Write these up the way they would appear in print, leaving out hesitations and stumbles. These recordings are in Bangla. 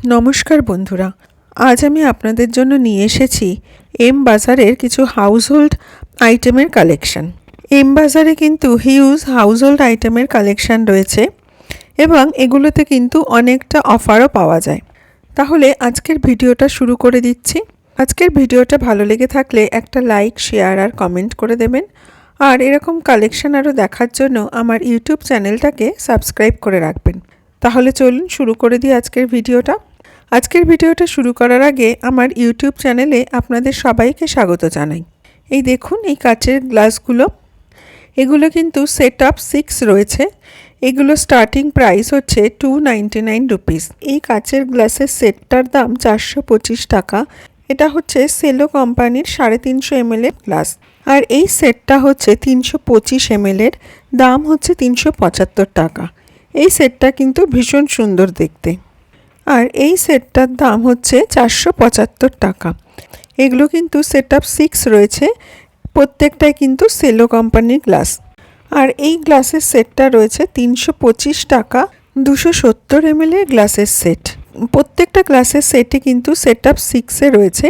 নমস্কার বন্ধুরা, আজ আমি আপনাদের জন্য নিয়ে এসেছি এম বাজারের কিছু হাউসহোল্ড আইটেমের কালেকশন। এম বাজারে কিন্তু হিউজ হাউসহোল্ড আইটেমের কালেকশন রয়েছে এবং এগুলোতে কিন্তু অনেকটা অফারও পাওয়া যায়। তাহলে আজকের ভিডিওটা শুরু করে দিচ্ছি। আজকের ভিডিওটা ভালো লেগে থাকলে একটা লাইক, শেয়ার আর কমেন্ট করে দেবেন। আর এরকম কালেকশন আরও দেখার জন্য আমার ইউটিউব চ্যানেলটাকে সাবস্ক্রাইব করে রাখবেন। তাহলে চলুন শুরু করে দিই আজকের ভিডিওটা। আজকের ভিডিওটা শুরু করার আগে আমার ইউটিউব চ্যানেলে আপনাদের সবাইকে স্বাগত জানাই। এই দেখুন এই কাচের গ্লাসগুলো, এগুলো কিন্তু সেট আপ 6 রয়েছে। এগুলো স্টার্টিং প্রাইস হচ্ছে 299 রুপিস। এই কাচের গ্লাসের সেটটার দাম 425 টাকা। এটা হচ্ছে সেলো কোম্পানির 350 ml গ্লাস। আর এই সেটটা হচ্ছে 325 ml এর, দাম হচ্ছে 375 টাকা। এই সেটটা কিন্তু ভীষণ সুন্দর দেখতে। আর এই সেটটার দাম হচ্ছে 475 টাকা। এগুলো কিন্তু সেট আপ 6 রয়েছে, প্রত্যেকটাই কিন্তু সেলো কোম্পানির গ্লাস। আর এই গ্লাসের সেটটা রয়েছে 325 টাকা। 270 ml এর গ্লাসের সেট। প্রত্যেকটা গ্লাসের সেটে কিন্তু সেট আপ 6 রয়েছে।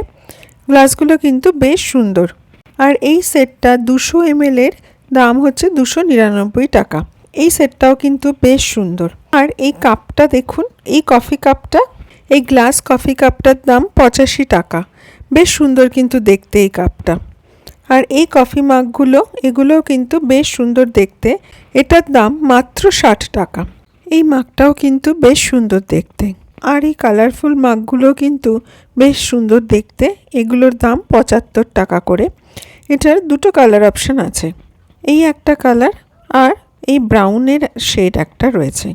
গ্লাসগুলো কিন্তু বেশ সুন্দর। আর এই সেটটা 200 ml এর, দাম হচ্ছে 299 টাকা। এই সেটটাও কিন্তু বেশ সুন্দর। আর এই কাপটা দেখুন, এই কফি কাপটা, এই গ্লাস কফি কাপটার দাম 85 টাকা। বেশ সুন্দর কিন্তু দেখতে এই কাপটা। আর এই কফি মাগগুলো, এগুলোও কিন্তু বেশ সুন্দর দেখতে। এটার দাম মাত্র 60 টাকা। এই মাগটাও কিন্তু বেশ সুন্দর দেখতে। আর এই কালারফুল মাগগুলো কিন্তু বেশ সুন্দর দেখতে। এগুলোর দাম 75 টাকা করে। এটার দুটো কালার অপশন আছে, এই একটা কালার আর এই ব্রাউনের শেড একটা রয়েছে।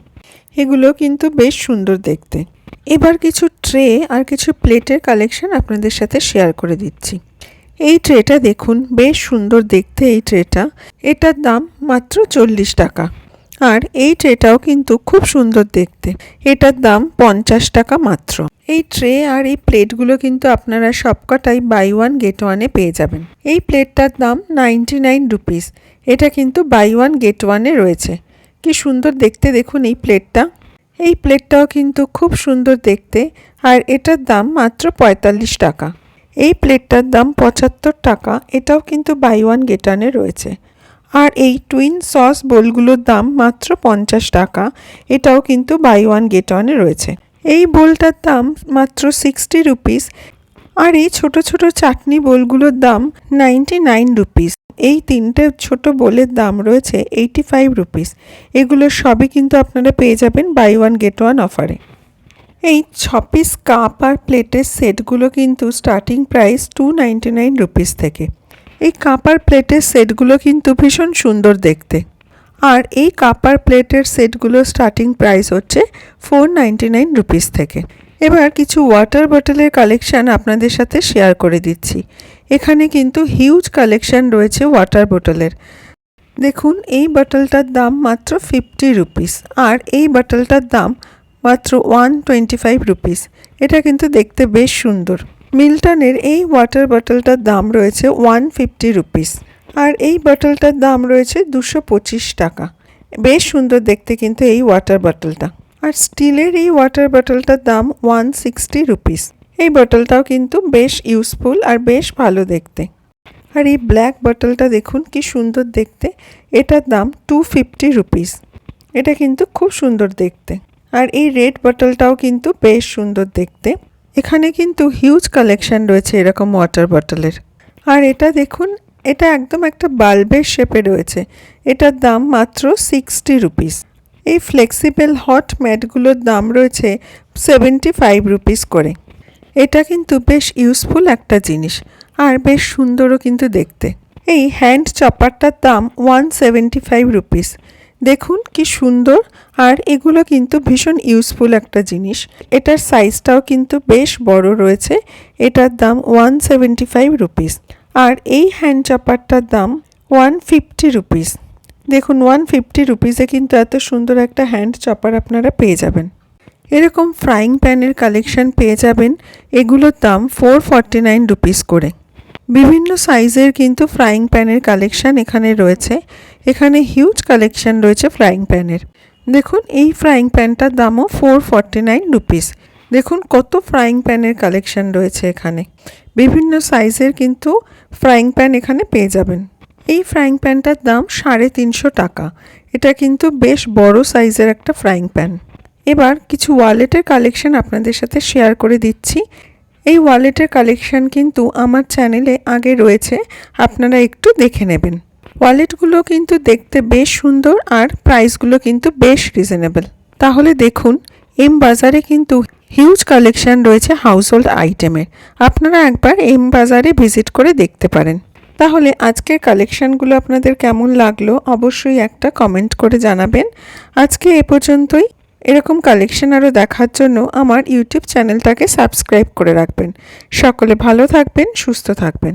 এগুলো কিন্তু বেশ সুন্দর দেখতে। এবার কিছু ট্রে আর কিছু প্লেটের কালেকশন আপনাদের সাথে শেয়ার করে দিচ্ছি। এই ট্রেটা দেখুন, বেশ সুন্দর দেখতে এই ট্রেটা। এটার দাম মাত্র 40 টাকা। আর এই ট্রেটাও কিন্তু খুব সুন্দর দেখতে। এটার দাম 50 টাকা মাত্র। এই ট্রে আর এই প্লেটগুলো কিন্তু আপনারা সবকটাই বাই ওয়ান গেট ওয়ানে পেয়ে যাবেন। এই প্লেটটার দাম 99 রুপিস। এটা কিন্তু বাই ওয়ান গেট ওয়ানে রয়েছে। কি সুন্দর দেখতে দেখুন এই প্লেটটা। এই প্লেটটাও কিন্তু খুব সুন্দর দেখতে। আর এটার দাম মাত্র 45 টাকা। এই প্লেটটার দাম 75 টাকা। এটাও কিন্তু বাই ওয়ান গেট ওয়ানে রয়েছে। আর এই টুইন সস বোলগুলোর দাম মাত্র 50 টাকা। এটাও কিন্তু বাই ওয়ান গেট ওয়ানে রয়েছে। এই বোলটার দাম মাত্র 60 রুপিস। আর এই ছোট ছোট চাটনি বোলগুলোর দাম 99 রুপিস। এই তিনটে ছোট বোলের দাম রয়েছে 85 রুপিস। এগুলো সবই কিন্তু আপনারা পেয়ে যাবেন বাই ওয়ান গেট ওয়ান অফারে। এই 6 পিস কাপ আর প্লেটের সেটগুলো কিন্তু স্টার্টিং প্রাইস 299 রুপিস থেকে। এই কাপ আর প্লেটের সেটগুলো কিন্তু ভীষণ সুন্দর দেখতে। আর এই কাপ আর প্লেটের সেটগুলো স্টার্টিং প্রাইস হচ্ছে 499 রুপিস থেকে। এবার কিছু ওয়াটার বটলের কালেকশান আপনাদের সাথে শেয়ার করে দিচ্ছি। এখানে কিন্তু হিউজ কালেকশান রয়েছে ওয়াটার বটলের। দেখুন এই বটলটার দাম মাত্র 50 রুপিস। আর এই বটলটার দাম মাত্র 125 রুপিস। এটা কিন্তু দেখতে বেশ সুন্দর। মিল্টনের এই ওয়াটার বটলটার দাম রয়েছে 150 রুপিস। আর এই বটলটার দাম রয়েছে 225 টাকা। বেশ সুন্দর দেখতে কিন্তু এই ওয়াটার বটলটা। আর স্টিলের এই ওয়াটার বটলটার দাম 160 রুপিস। এই বটলটাও কিন্তু বেশ ইউজফুল আর বেশ ভালো দেখতে। আর এই ব্ল্যাক বটলটা দেখুন কি সুন্দর দেখতে। এটার দাম 250 রুপিস। এটা কিন্তু খুব সুন্দর দেখতে। আর এই রেড বটলটাও কিন্তু বেশ সুন্দর দেখতে। এখানে কিন্তু হিউজ কালেকশন রয়েছে এরকম ওয়াটার বটলের। আর এটা দেখুন, এটা একদম একটা বাল্বের শেপে রয়েছে। এটার দাম মাত্র 60 রুপিস। এই ফ্লেক্সিবল হট ম্যাটগুলোর দাম রয়েছে 75 রুপিস করে। এটা কিন্তু বেশ ইউজফুল একটা জিনিস আর বেশ সুন্দরও কিন্তু দেখতে। এই হ্যান্ড চপারটার দাম 175 রুপিস। দেখুন কি সুন্দর। আর এগুলো কিন্তু ভীষণ ইউজফুল একটা জিনিস। এটার সাইজটাও কিন্তু বেশ বড় রয়েছে। এটার দাম 175 রুপিস। আর এই হ্যান্ড চপারটার দাম 150 রুপিস। দেখুন 150 রুপিসে কিন্তু এত সুন্দর একটা হ্যান্ড চপার আপনারা পেয়ে যাবেন। এরকম ফ্রাইং প্যানের কালেকশন পেয়ে যাবেন। এগুলোর দাম 449 রুপিস করে। বিভিন্ন সাইজের কিন্তু ফ্রাইং প্যানের কালেকশন এখানে রয়েছে। এখানে হিউজ কালেকশন রয়েছে ফ্রাইং প্যানের। দেখুন এই ফ্রাইং প্যানটার দামও 449 রুপিস। দেখুন কত ফ্রাইং প্যানের কালেকশন রয়েছে এখানে। বিভিন্ন সাইজের কিন্তু ফ্রাইং প্যান এখানে পেয়ে যাবেন। এই ফ্রাইং প্যানটার দাম 350 টাকা। এটা কিন্তু বেশ বড় সাইজের একটা ফ্রাইং প্যান। এবার কিছু ওয়ালেটের কালেকশন আপনাদের সাথে শেয়ার করে দিচ্ছি। এই ওয়ালেটের কালেকশন কিন্তু আমার চ্যানেলে আগে রয়েছে, আপনারা একটু দেখে নেবেন। ওয়ালেটগুলো কিন্তু দেখতে বেশ সুন্দর আর প্রাইসগুলো কিন্তু বেশ রিজনেবল। তাহলে দেখুন, এম বাজারে কিন্তু হিউজ কালেকশন রয়েছে হাউসহোল্ড আইটেমের। আপনারা একবার এম বাজারে ভিজিট করে দেখতে পারেন। তাহলে আজকের কালেকশনগুলো আপনাদের কেমন লাগলো অবশ্যই একটা কমেন্ট করে জানাবেন। আজকে এ পর্যন্তই। এরকম কালেকশন আরও দেখার জন্য আমার ইউটিউব চ্যানেলটাকে সাবস্ক্রাইব করে রাখবেন। সকলে ভালো থাকবেন, সুস্থ থাকবেন।